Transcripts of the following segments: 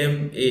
MA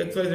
XYZ,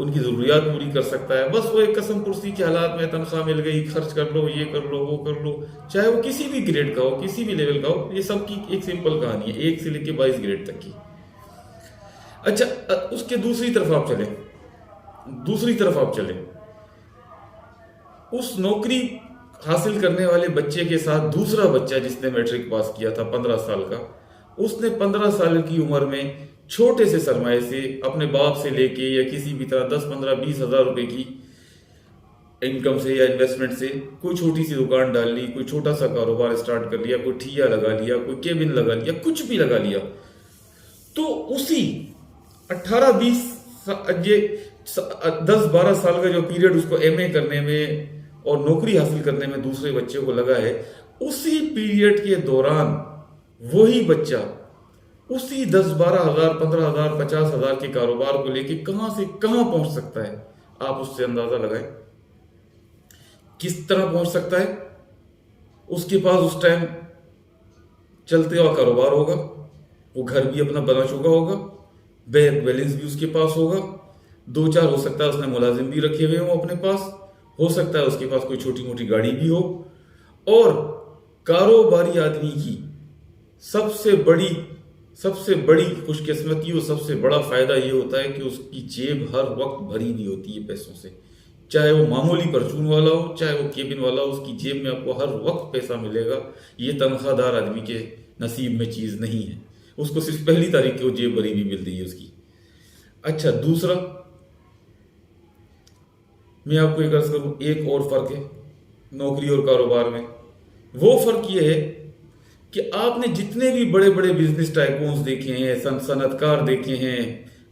ان کی ضروریات پوری کر سکتا ہے. بس وہ ایک قسم پرسی کے حالات میں تنخواہ مل گئی، خرچ کر لو، یہ کر لو، وہ کر لو، چاہے وہ کسی بھی گریڈ کا ہو، کسی بھی لیول کا ہو. یہ سب کی ایک سمپل کہانی ہے، 1 سے لے کے 22 گریڈ تک کی. اچھا، اس کے دوسری طرف آپ چلیں. اس نوکری حاصل کرنے والے بچے کے ساتھ دوسرا بچہ جس نے میٹرک پاس کیا تھا 15 سال کا، اس نے 15 سال کی عمر میں چھوٹے سے سرمایے سے اپنے باپ سے لے کے یا کسی بھی طرح 10 15 20 ہزار روپے کی انکم سے یا انویسٹمنٹ سے کوئی چھوٹی سی دکان ڈال لی، کوئی چھوٹا سا کاروبار اسٹارٹ کر لیا، کوئی ٹھیا لگا لیا، کوئی کیبن لگا لیا، کچھ بھی لگا لیا. تو اسی 18-20 10-12 سال کا جو پیریڈ اس کو ایم اے کرنے میں اور نوکری حاصل کرنے میں دوسرے بچے کو لگا ہے، اسی پیریڈ کے دوران وہی بچہ اسی 10-12 ہزار 15 ہزار 50 ہزار کے کاروبار کو لے کے کہاں سے کہاں پہنچ سکتا ہے. آپ اس سے اندازہ لگائیں کس طرح پہنچ سکتا ہے. اس کے پاس اس ٹائم چلتے ہوا کاروبار ہوگا، وہ گھر بھی اپنا بنا چکا ہوگا، بینک بیلنس بھی اس کے پاس ہوگا، 2-4 ہو سکتا ہے اس نے ملازم بھی رکھے ہوئے ہوں اپنے پاس، ہو سکتا ہے اس کے پاس کوئی چھوٹی موٹی گاڑی بھی ہو. اور کاروباری آدمی کی سب سے بڑی خوش قسمتی اور سب سے بڑا فائدہ یہ ہوتا ہے کہ اس کی جیب ہر وقت بھری ہوئی ہوتی ہے پیسوں سے. چاہے وہ معمولی پرچون والا ہو، چاہے وہ کیبن والا ہو، اس کی جیب میں آپ کو ہر وقت پیسہ ملے گا. یہ تنخواہ دار آدمی کے نصیب میں چیز نہیں ہے. اس کو صرف پہلی تاریخ کی وہ جیب بھری ہوئی ملتی ہے اس کی. اچھا، دوسرا میں آپ کو ایک عرض کروں، ایک اور فرق ہے نوکری اور کاروبار میں. وہ فرق یہ ہے کہ آپ نے جتنے بھی بڑے بڑے بزنس ٹائکونز دیکھے ہیں، صنعت کار دیکھے ہیں،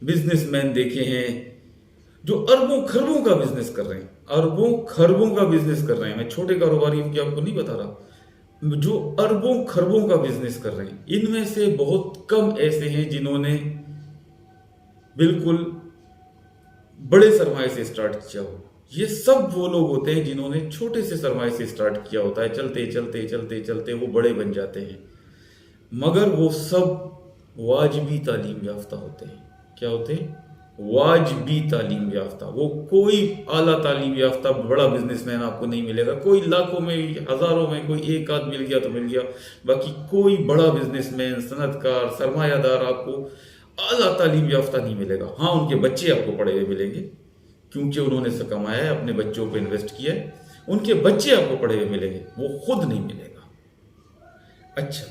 بزنس مین دیکھے ہیں، جو اربوں خربوں کا بزنس کر رہے ہیں، میں چھوٹے کاروباریوں کی آپ کو نہیں بتا رہا، جو اربوں خربوں کا بزنس کر رہے ہیں، ان میں سے بہت کم ایسے ہیں جنہوں نے بالکل بڑے سرمایے سے اسٹارٹ کیا ہو. یہ سب وہ لوگ ہوتے ہیں جنہوں نے چھوٹے سے سرمایے سے اسٹارٹ کیا ہوتا ہے. چلتے وہ بڑے بن جاتے ہیں. مگر وہ سب واجبی تعلیم یافتہ ہوتے ہیں. کیا ہوتے ہیں؟ واجبی تعلیم یافتہ. وہ کوئی اعلیٰ تعلیم یافتہ بڑا بزنس مین آپ کو نہیں ملے گا. کوئی لاکھوں میں ہزاروں میں کوئی ایک آدھ مل گیا تو مل گیا، باقی کوئی بڑا بزنس مین، صنعت کار، سرمایہ دار آپ کو اعلیٰ تعلیم یافتہ نہیں ملے گا. ہاں، ان کے بچے آپ کو پڑھے ہوئے ملیں گے کیونکہ انہوں نے کمایا ہے، اپنے بچوں پہ انویسٹ کیا ہے. ان کے بچے آپ کو پڑھے ہوئے ملیں گے، وہ خود نہیں ملے گا. اچھا،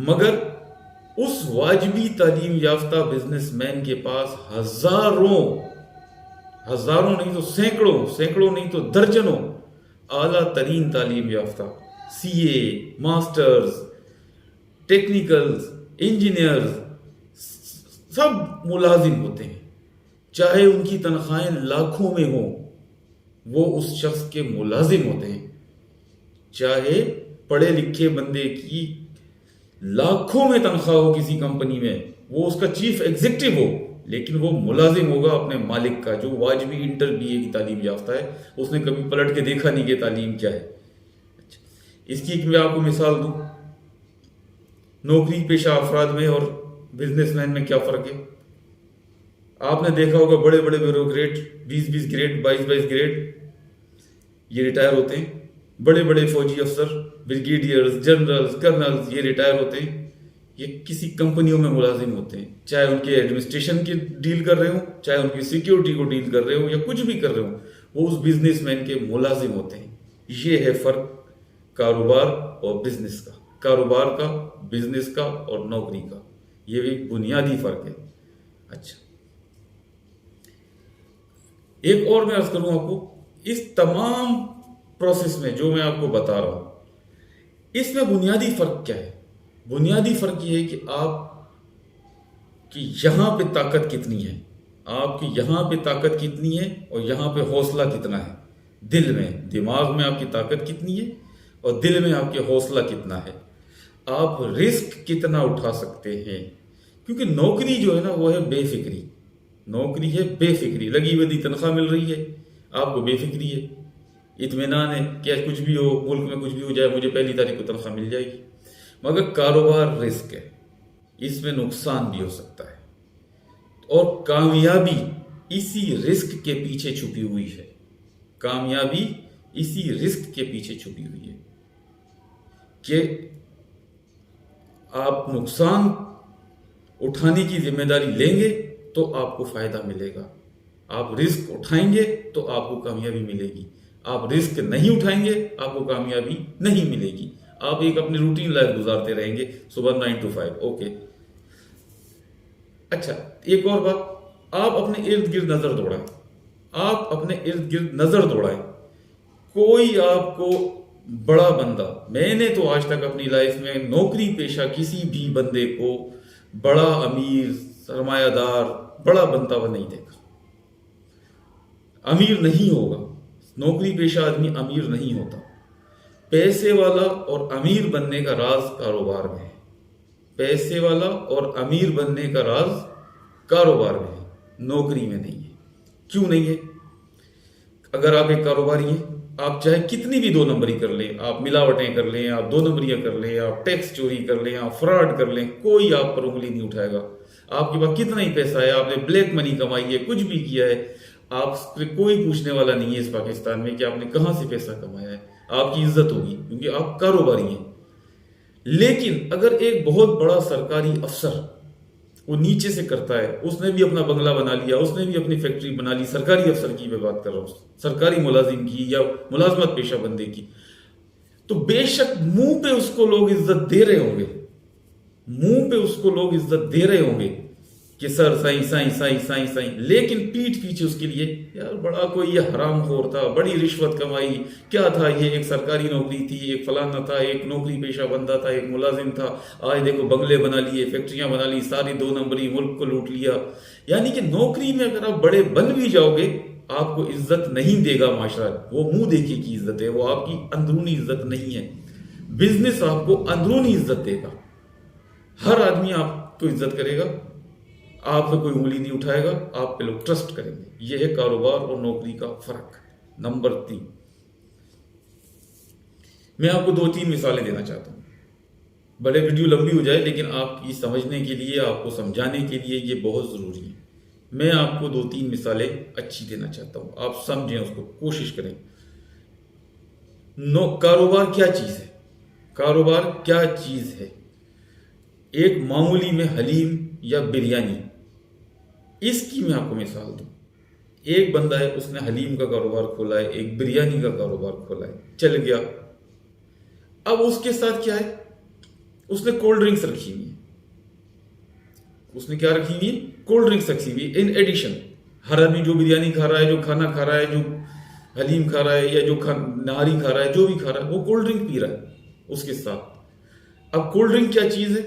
مگر اس واجبی تعلیم یافتہ بزنس مین کے پاس ہزاروں نہیں تو سینکڑوں نہیں تو درجنوں اعلیٰ ترین تعلیم یافتہ سی اے، ماسٹرز، ٹیکنیکلز، انجینئرز سب ملازم ہوتے ہیں. چاہے ان کی تنخواہیں لاکھوں میں ہوں، وہ اس شخص کے ملازم ہوتے ہیں. چاہے پڑھے لکھے بندے کی لاکھوں میں تنخواہ ہو کسی کمپنی میں، وہ اس کا چیف ایگزیکٹو ہو، لیکن وہ ملازم ہوگا اپنے مالک کا، جو واجبی انٹر بی اے کی تعلیم یافتہ ہے. اس نے کبھی پلٹ کے دیکھا نہیں کہ تعلیم کیا ہے. اس کی ایک میں آپ کو مثال دوں، نوکری پیشہ افراد میں اور بزنس مین میں کیا فرق ہے. آپ نے دیکھا ہوگا بڑے بڑے بیوروکریٹ 20 گریڈ 22 گریڈ یہ ریٹائر ہوتے ہیں. بڑے بڑے فوجی افسر، بریگیڈیئرز، جنرلز، کرنلز یہ ریٹائر ہوتے ہیں. یہ کسی کمپنیوں میں ملازم ہوتے ہیں، چاہے ان کے ایڈمنسٹریشن کی ڈیل کر رہے ہوں، چاہے ان کی سیکیورٹی کو ڈیل کر رہے ہوں، یا کچھ بھی کر رہے ہوں، وہ اس بزنس مین کے ملازم ہوتے ہیں. یہ ہے فرق کاروبار اور بزنس کا، کاروبار کا، بزنس کا اور نوکری کا. یہ ایک بنیادی فرق ہے. اچھا، ایک اور میں عرض کروں آپ کو، اس تمام پروسیس میں جو میں آپ کو بتا رہا ہوں، اس میں بنیادی فرق کیا ہے؟ بنیادی فرق یہ ہے کہ آپ کی یہاں پہ طاقت کتنی ہے، آپ کی یہاں پہ طاقت کتنی ہے اور یہاں پہ حوصلہ کتنا ہے. دل میں، دماغ میں آپ کی طاقت کتنی ہے اور دل میں آپ کے حوصلہ کتنا ہے. آپ رسک کتنا اٹھا سکتے ہیں. کیونکہ نوکری جو ہے نا وہ ہے بے فکری. نوکری ہے بے فکری، لگی بدی تنخواہ مل رہی ہے، آپ کو بے فکری ہے، اطمینان ہے کہ کچھ بھی ہو، ملک میں کچھ بھی ہو جائے، مجھے پہلی تاریخ کو تنخواہ مل جائے گی. مگر کاروبار رسک ہے، اس میں نقصان بھی ہو سکتا ہے. اور کامیابی اسی رسک کے پیچھے چھپی ہوئی ہے، کامیابی اسی رسک کے پیچھے چھپی ہوئی ہے کہ آپ نقصان اٹھانے کی ذمہ داری لیں گے تو آپ کو فائدہ ملے گا، آپ رسک اٹھائیں گے تو آپ کو کامیابی ملے گی، آپ رسک نہیں اٹھائیں گے آپ کو کامیابی نہیں ملے گی، آپ ایک اپنی روٹین لائف گزارتے رہیں گے، صبح 9 to 5. اوکے، اچھا ایک اور بات، آپ اپنے ارد گرد نظر دوڑائیں، آپ اپنے ارد گرد نظر دوڑائیں، کوئی آپ کو بڑا بندہ، میں نے تو آج تک اپنی لائف میں نوکری پیشہ کسی بھی بندے کو بڑا امیر سرمایہ دار بڑا بنتا ہوا نہیں دیکھا، امیر نہیں ہوگا، نوکری پیشہ آدمی امیر نہیں ہوتا، پیسے والا اور امیر بننے کا راز کاروبار میں ہے، پیسے والا اور امیر بننے کا راز کاروبار میں ہے، نوکری میں نہیں ہے۔ کیوں نہیں ہے؟ اگر آپ ایک کاروباری ہیں، آپ چاہے کتنی بھی 2 نمبری کر لیں، آپ ملاوٹیں کر لیں، آپ 2 نمبریاں کر لیں، آپ ٹیکس چوری کر لیں، آپ فراڈ کر لیں، کوئی آپ پر انگلی نہیں اٹھائے گا، آپ کے پاس کتنا ہی پیسہ ہے، آپ نے بلیک منی کمائی ہے، کچھ بھی کیا ہے، آپ سے کوئی پوچھنے والا نہیں ہے اس پاکستان میں کہ آپ نے کہاں سے پیسہ کمایا ہے، آپ کی عزت ہوگی کیونکہ آپ کاروباری ہیں۔ لیکن اگر ایک بہت بڑا سرکاری افسر وہ نیچے سے کرتا ہے، اس نے بھی اپنا بنگلہ بنا لیا، اس نے بھی اپنی فیکٹری بنا لی، سرکاری افسر کی میں بات کر رہا ہوں، سرکاری ملازم کی یا ملازمت پیشہ بندے کی، تو بے شک منہ پہ اس کو لوگ عزت دے رہے ہوں گے، منہ پہ اس کو لوگ عزت دے رہے ہوں گے کہ سر سائیں سائیں سائیں سائیں سائیں، لیکن پیٹھ پیچھے اس کے لیے یار بڑا کوئی یہ حرام خور تھا، بڑی رشوت کمائی، کیا تھا یہ، ایک سرکاری نوکری تھی، ایک فلانا تھا، ایک نوکری پیشہ بندہ تھا، ایک ملازم تھا، آج دیکھو بنگلے بنا لیے، فیکٹریاں بنا لی، ساری 2 نمبری، ملک کو لوٹ لیا۔ یعنی کہ نوکری میں اگر آپ بڑے بن بھی جاؤ گے آپ کو عزت نہیں دے گا معاشرہ، وہ منہ دیکھے کی عزت ہے، وہ آپ کی اندرونی عزت نہیں ہے۔ بزنس آپ کو اندرونی عزت دے گا، ہر آدمی آپ کو عزت کرے گا، آپ پہ کوئی انگلی نہیں اٹھائے گا، آپ پہ لوگ ٹرسٹ کریں گے۔ یہ ہے کاروبار اور نوکری کا فرق۔ نمبر 3، میں آپ کو 2-3 مثالیں دینا چاہتا ہوں، بڑے ویڈیو لمبی ہو جائے لیکن آپ کی سمجھنے کے لیے، آپ کو سمجھانے کے لیے یہ بہت ضروری ہے۔ میں آپ کو 2-3 مثالیں اچھی دینا چاہتا ہوں، آپ سمجھیں، اس کو کوشش کریں۔ کاروبار کیا چیز ہے؟ کاروبار کیا چیز ہے؟ ایک معمولی میں حلیم یا بریانی، اس کی میں آپ کو مثال دوں۔ ایک بندہ ہے، اس نے حلیم کا کاروبار کھولا ہے، ایک بریانی کا کاروبار کھولا ہے، چل گیا۔ اب اس کے ساتھ کیا ہے؟ اس نے کولڈ ڈرنکس رکھی ہوئی ہیں۔ اس نے کیا رکھی ہوئی ہے؟ کولڈ ڈرنکس رکھی ہوئی ہے۔ ان ایڈیشن ہر آدمی جو بریانی کھا رہا ہے، جو کھانا کھا رہا ہے، جو حلیم کھا رہا ہے یا جو نہاری کھا رہا ہے، جو بھی کھا رہا ہے، وہ کولڈ ڈرنک پی رہا ہے اس کے ساتھ۔ اب کولڈ ڈرنک کیا چیز ہے؟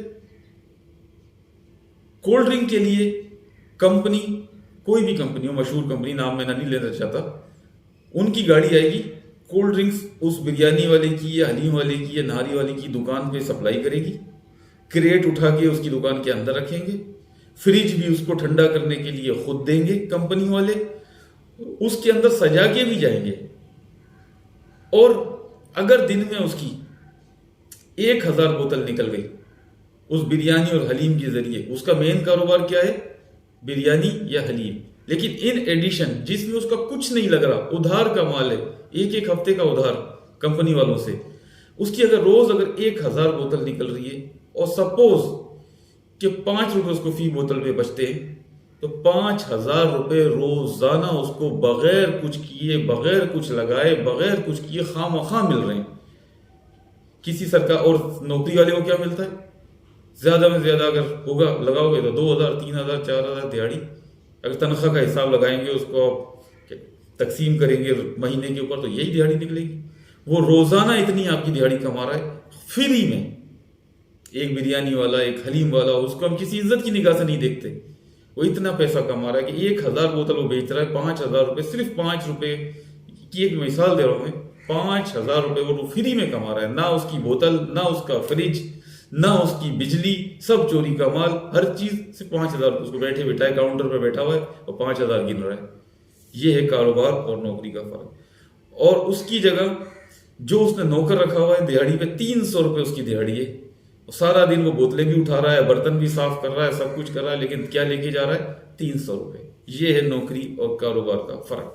کولڈ ڈرنک کے لیے کمپنی، کوئی بھی کمپنی ہو، مشہور کمپنی، نام میں نہیں لینا چاہتا، ان کی گاڑی آئے گی، کولڈ ڈرنکس اس بریانی والے کی یا حلیم والے کی یا نہاری والے کی دکان پہ سپلائی کرے گی، کریٹ اٹھا کے اس کی دکان کے اندر رکھیں گے، فریج بھی اس کو ٹھنڈا کرنے کے لیے خود دیں گے کمپنی والے، اس کے اندر سجا کے بھی جائیں گے۔ اور اگر دن میں اس کی 1000 بوتل نکل گئی اس بریانی اور حلیم کے ذریعے، اس کا مین کاروبار کیا ہے؟ بریانی یا حلیم۔ لیکن ان ایڈیشن جس میں اس کا کچھ نہیں لگ رہا، ادھار کا مال ہے، ایک ہفتے کا ادھار کمپنی والوں سے، اس کی اگر روز 1000 بوتل نکل رہی ہے اور سپوز کہ 5 روپے اس کو فی بوتل پہ بچتے ہیں، تو 5000 روپے روزانہ اس کو بغیر کچھ کیے، بغیر کچھ لگائے، بغیر کچھ کیے خواہ مخواہ مل رہے ہیں۔ کسی سرکار اور نوکری والے کو کیا ملتا ہے؟ زیادہ میں زیادہ اگر ہوگا لگاؤ گے تو 2000 3000 4000 دیہاڑی۔ اگر تنخواہ کا حساب لگائیں گے، اس کو آپ تقسیم کریں گے مہینے کے اوپر، تو یہی دیہاڑی نکلے گی۔ وہ روزانہ اتنی آپ کی دیہاڑی کما رہا ہے فری میں۔ ایک بریانی والا، ایک حلیم والا، اس کو ہم کسی عزت کی نگاہ سے نہیں دیکھتے، وہ اتنا پیسہ کما رہا ہے کہ 1000 بوتل وہ بیچ رہا ہے 5000 روپے، صرف 5 روپے کی ایک مثال دے رہا ہوں میں، 5000 روپے وہ فری میں کما رہا ہے، نہ اس کی بوتل، نہ اس کا فریج، نہ اس کی بجلی، سب چوری کا مال، ہر چیز سے 5000 روپے، اس کو بیٹھے بٹھائے کاؤنٹر پہ بیٹھا ہوا ہے اور 5000 گن رہا ہے۔ یہ ہے کاروبار اور نوکری کا فرق۔ اور اس کی جگہ جو اس نے نوکر رکھا ہوا ہے دیہاڑی پہ 300 روپے اس کی دیہاڑی ہے، سارا دن وہ بوتلیں بھی اٹھا رہا ہے، برتن بھی صاف کر رہا ہے، سب کچھ کر رہا ہے، لیکن کیا لے کے جا رہا ہے؟ 300 روپے۔ یہ ہے نوکری اور کاروبار کا فرق۔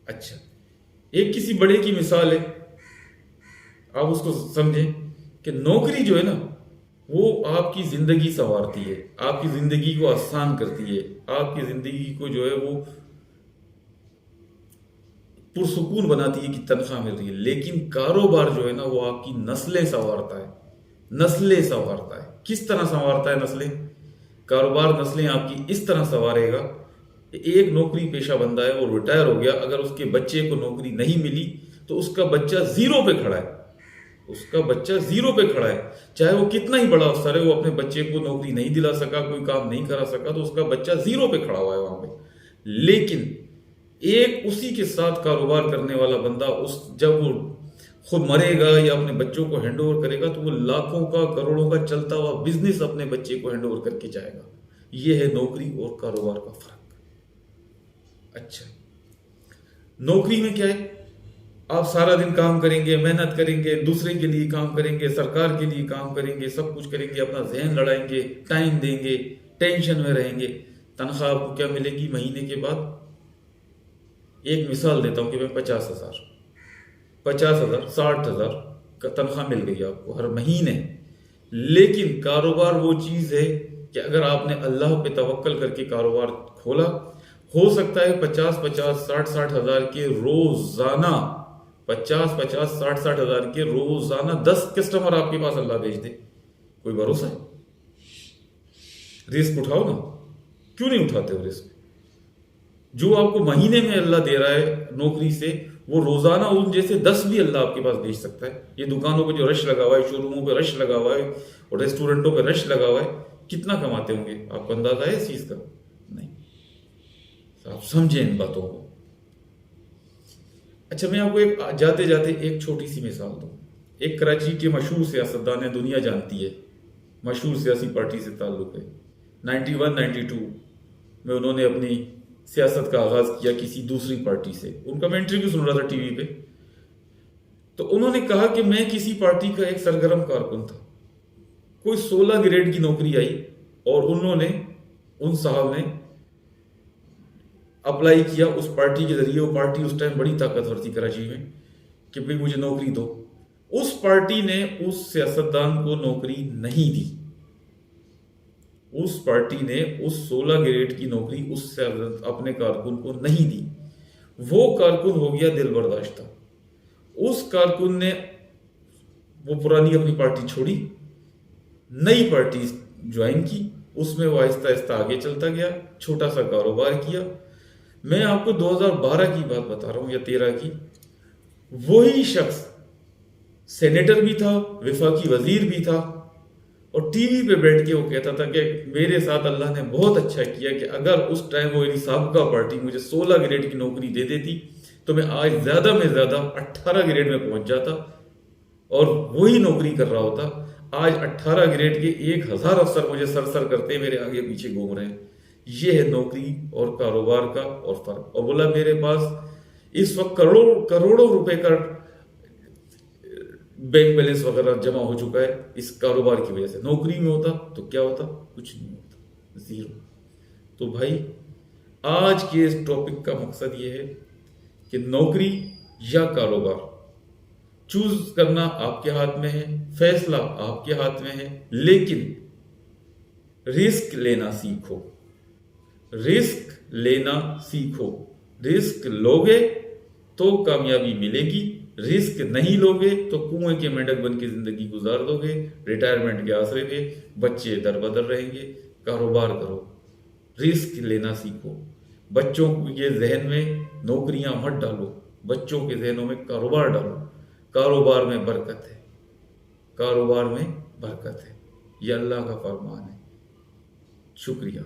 اچھا، ایک کسی بڑے کی مثال ہے، آپ اس کو سمجھیں کہ نوکری جو ہے نا وہ آپ کی زندگی سنوارتی ہے، آپ کی زندگی کو آسان کرتی ہے، آپ کی زندگی کو جو ہے وہ پرسکون بناتی ہے کہ تنخواہ مل رہی ہے۔ لیکن کاروبار جو ہے نا وہ آپ کی نسلیں سنوارتا ہے، نسلیں سنوارتا ہے۔ کس طرح سنوارتا ہے نسلیں؟ کاروبار نسلیں آپ کی اس طرح سنوارے گا کہ ایک نوکری پیشہ بندہ ہے، وہ ریٹائر ہو گیا، اگر اس کے بچے کو نوکری نہیں ملی تو اس کا بچہ زیرو پہ کھڑا ہے، اس کا بچہ زیرو پہ کھڑا ہے، چاہے وہ کتنا ہی بڑا افسر ہے، وہ اپنے بچے کو نوکری نہیں دلا سکا، کوئی کام نہیں کرا سکا، تو اس کا بچہ زیرو پہ کھڑا ہوا ہے وہاں پہ۔ لیکن ایک اسی کے ساتھ کاروبار کرنے والا بندہ جب وہ خود مرے گا یا اپنے بچوں کو ہینڈ اوور کرے گا تو وہ لاکھوں کا کروڑوں کا چلتا ہوا بزنس اپنے بچے کو ہینڈ اوور کر کے جائے گا۔ یہ ہے نوکری اور کاروبار کا فرق۔ اچھا، نوکری میں کیا ہے؟ آپ سارا دن کام کریں گے، محنت کریں گے، دوسرے کے لیے کام کریں گے، سرکار کے لیے کام کریں گے، سب کچھ کریں گے، اپنا ذہن لڑائیں گے، ٹائم دیں گے، ٹینشن میں رہیں گے۔ تنخواہ آپ کو کیا ملے گی مہینے کے بعد؟ ایک مثال دیتا ہوں کہ میں 50,000 60,000 کا تنخواہ مل گئی آپ کو ہر مہینے۔ لیکن کاروبار وہ چیز ہے کہ اگر آپ نے اللہ پہ توکل کر کے کاروبار کھولا، ہو سکتا ہے 50,000 60,000 کے روزانہ 60,000 کے روزانہ 10 کسٹمر آپ کے پاس اللہ بھیج دے۔ کوئی بھروسہ ہے؟ رسک اٹھاؤ نا، کیوں نہیں اٹھاتے ہو رسک؟ جو آپ کو مہینے میں اللہ دے رہا ہے نوکری سے، وہ روزانہ ان جیسے 10 بھی اللہ آپ کے پاس بھیج سکتا ہے۔ یہ دکانوں پہ جو رش لگا ہوا ہے، شو روموں پہ رش لگا ہوا ہے، اور ریسٹورنٹوں پہ رش لگا ہوا ہے، کتنا کماتے ہوں گے؟ آپ کو اندازہ ہے اس چیز کا؟ نہیں۔ آپ سمجھیں ان باتوں کو۔ اچھا، میں آپ کو جاتے جاتے ایک چھوٹی سی مثال دوں۔ ایک کراچی کے مشہور سیاستدان ہے، دنیا جانتی ہے، مشہور سیاسی پارٹی سے تعلق ہے۔ 91-92 میں انہوں نے اپنی سیاست کا آغاز کیا کسی دوسری پارٹی سے۔ ان کا میں انٹرویو سن رہا تھا ٹی وی پہ، تو انہوں نے کہا کہ میں کسی پارٹی کا ایک سرگرم کارکن تھا، کوئی 16 گریڈ کی نوکری آئی اور ان صاحب نے اپلائی کیا اس پارٹی کے ذریعے۔ وہ پارٹی اس ٹائم بڑی طاقتور تھی کراچی میں کہ بھئی مجھے نوکری دو۔ اس پارٹی نے اس سیاستدان کو نوکری نہیں دی، اس پارٹی نے اس 16 گریڈ کی نوکری اس اپنے کارکن کو نہیں دی۔ وہ کارکن ہو گیا دل برداشتہ۔ اس کارکن نے وہ پرانی اپنی پارٹی چھوڑی، نئی پارٹی جوائن کی، اس میں وہ آہستہ آہستہ آگے چلتا گیا، چھوٹا سا کاروبار کیا۔ میں آپ کو 2012 کی بات بتا رہا ہوں یا 13 کی۔ وہی شخص سینیٹر بھی تھا، وفاقی وزیر بھی تھا، اور ٹی وی پہ بیٹھ کے وہ کہتا تھا کہ میرے ساتھ اللہ نے بہت اچھا کیا کہ اگر اس ٹائم وہ سابقہ پارٹی مجھے 16 گریڈ کی نوکری دے دیتی تو میں آج زیادہ میں زیادہ 18 گریڈ میں پہنچ جاتا اور وہی نوکری کر رہا ہوتا۔ آج 18 گریڈ کے 1000 افسر مجھے سر کرتے میرے آگے پیچھے گھوم رہے ہیں۔ یہ ہے نوکری اور کاروبار کا اور فرق۔ اور بولا میرے پاس اس وقت کروڑوں روپے کا بینک بیلنس وغیرہ جمع ہو چکا ہے اس کاروبار کی وجہ سے۔ نوکری میں ہوتا تو کیا ہوتا؟ کچھ نہیں ہوتا، زیرو۔ تو بھائی آج کے اس ٹاپک کا مقصد یہ ہے کہ نوکری یا کاروبار چوز کرنا آپ کے ہاتھ میں ہے، فیصلہ آپ کے ہاتھ میں ہے، لیکن رسک لینا سیکھو، رسک لینا سیکھو۔ رسک لوگے تو کامیابی ملے گی، رسک نہیں لوگے تو کنویں کے مینڈک بن کے زندگی گزار دو گے، ریٹائرمنٹ کے آسرے پہ بچے در بدر رہیں گے۔ کاروبار کرو، رسک لینا سیکھو۔ بچوں کے ذہن میں نوکریاں مت ڈالو، بچوں کے ذہنوں میں کاروبار ڈالو۔ کاروبار میں برکت ہے، کاروبار میں برکت ہے، یہ اللہ کا فرمان ہے۔ شکریہ۔